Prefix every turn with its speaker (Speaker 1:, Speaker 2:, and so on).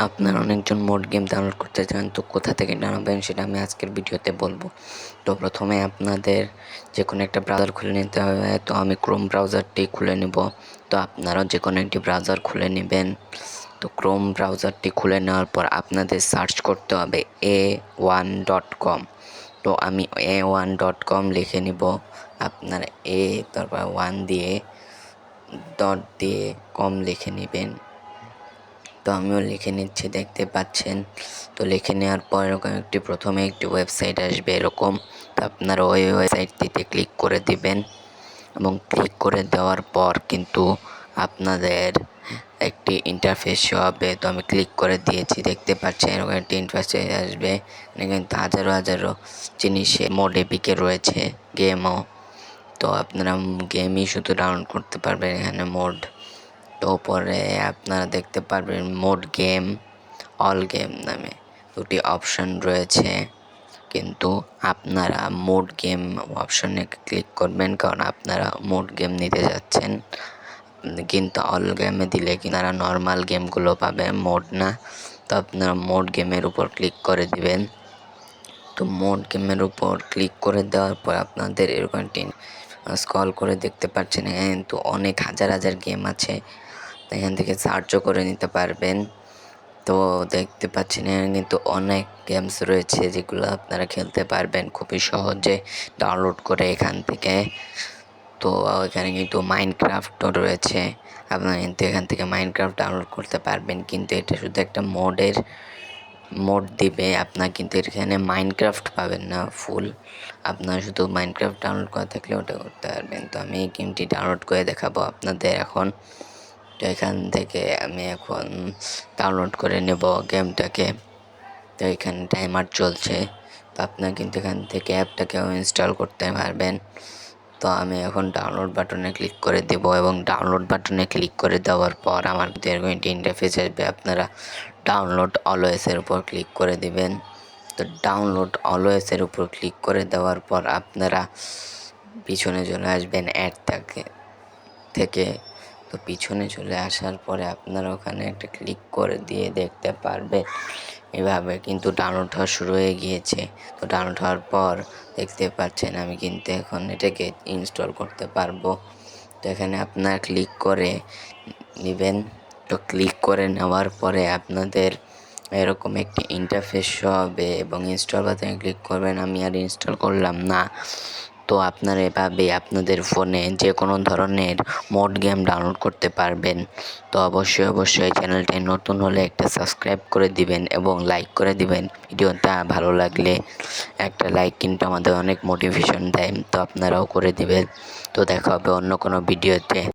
Speaker 1: আপনারা অনেকজন mode game download করতে চান, তো কোথা থেকে ডাউনলোড সেটা আমি আজকের ভিডিওতে বলবো। তো প্রথমে আপনাদের যে কোনো একটা ব্রাউজার খুলে নিতে হবে। তো আমি ক্রোম ব্রাউজারটি খুলে নেব। তো আপনারাও যে কোনো একটি ব্রাউজার খুলে নেবেন। তো ক্রোম ব্রাউজারটি খুলে নেওয়ার পর আপনাদের সার্চ করতে হবে a1.com। তো আমি a1.com লিখে নিব। আপনারা তারপর 1 দিয়ে .com লিখে নেবেন। তো আমিও লিখে নিচ্ছি, দেখতে পাচ্ছেন। তো লিখে নেওয়ার পর এরকম প্রথমে একটি ওয়েবসাইট আসবে এরকম। তো আপনারা ওই ওয়েবসাইটটিতে ক্লিক করে দিবেন এবং ক্লিক করে দেওয়ার পর কিন্তু আপনাদের একটি ইন্টারফেস হবে। তো আমি ক্লিক করে দিয়েছি, দেখতে পাচ্ছেন এরকম একটি ইন্টারফেস আসবে। এখানে কিন্তু হাজারো জিনিসে মোড এপিকে রয়েছে, গেমও। তো আপনারা গেমই শুধু ডাউনলোড করতে পারবেন এখানে মোড। তো পরে আপনারা দেখতে পারবেন মোড গেম, অল গেম নামে দুটি অপশন রয়েছে, কিন্তু আপনারা মোড গেম অপশনে ক্লিক করবেন কারণ আপনারা মোড গেম নিতে যাচ্ছেন। কিন্তু অল গেমে দিলে কিনারা নর্মাল গেমগুলো পাবেন, মোড না। তো আপনারা মোড গেমের উপর ক্লিক করে দিবেন। তো মোড গেমের উপর ক্লিক করে দেওয়ার পর আপনাদের এরকম স্ক্রল করে দেখতে পাচ্ছেন কিন্তু অনেক হাজার গেম আছে। এখান থেকে সার্চও করে নিতে পারবেন। তো দেখতে পাচ্ছেন এখানে কিন্তু অনেক গেমস রয়েছে যেগুলো আপনারা খেলতে পারবেন খুবই সহজে ডাউনলোড করে এখান থেকে। তো এখানে কিন্তু মাইনক্রাফটও রয়েছে, আপনারা কিন্তু এখান থেকে মাইনক্রাফট ডাউনলোড করতে পারবেন। কিন্তু এটা শুধু একটা মোড দিবে, আপনার কিন্তু এখানে মাইনক্রাফট পাবেন না ফুল। আপনার শুধু মাইনক্রাফট ডাউনলোড করা থাকলে ওটা করতে পারবেন। তো আমি এই গেমটি ডাউনলোড করে দেখাবো আপনাদের এখন। তো এখান থেকে আমি এখন ডাউনলোড করে নেব গেমটাকে। তো এখানে টাইমার চলছে, তো আপনারা কিন্তু এখান থেকে অ্যাপটাকেও ইনস্টল করতে পারবেন। তো আমি এখন ডাউনলোড বাটনে ক্লিক করে দেব এবং ডাউনলোড বাটনে ক্লিক করে দেওয়ার পর আমার এরকম একটি ইন্টারফেস আসবে। আপনারা ডাউনলোড অলওয়েজের উপর ক্লিক করে দিবেন। তো ডাউনলোড অলওয়েজের উপর ক্লিক করে দেওয়ার পর আপনারা পিছনে চলে আসবেন অ্যাড থেকে। তো পিছনে চলে আসার পরে আপনারা ওখানে একটা ক্লিক করে দিয়ে দেখতে পারবেন এভাবে কিন্তু ডাউনলোড হওয়া শুরু হয়ে গিয়েছে। তো ডাউনলোড হওয়ার পর দেখতে পাচ্ছেন আমি কিন্তু এখন এটাকে ইনস্টল করতে পারবো। তো এখানে আপনারা ক্লিক করে নেবেন। তো ক্লিক করে নেওয়ার পরে আপনাদের এরকম একটি ইন্টারফেস হবে এবং ইনস্টল বাটনে ক্লিক করবেন। আমি আর ইনস্টল করলাম না। তো আপনারা এভাবে আপনাদের ফোনে যে কোনো ধরনের মোড গেম ডাউনলোড করতে পারবেন। তো অবশ্যই চ্যানেলটি নতুন হলে একটা সাবস্ক্রাইব করে দিবেন এবং লাইক করে দিবেন। ভিডিওটা ভালো লাগলে একটা লাইক কিন্তু আমাদের অনেক মোটিভেশন দেয়, তো আপনারাও করে দিবেন। তো দেখা হবে অন্য কোনো ভিডিওতে।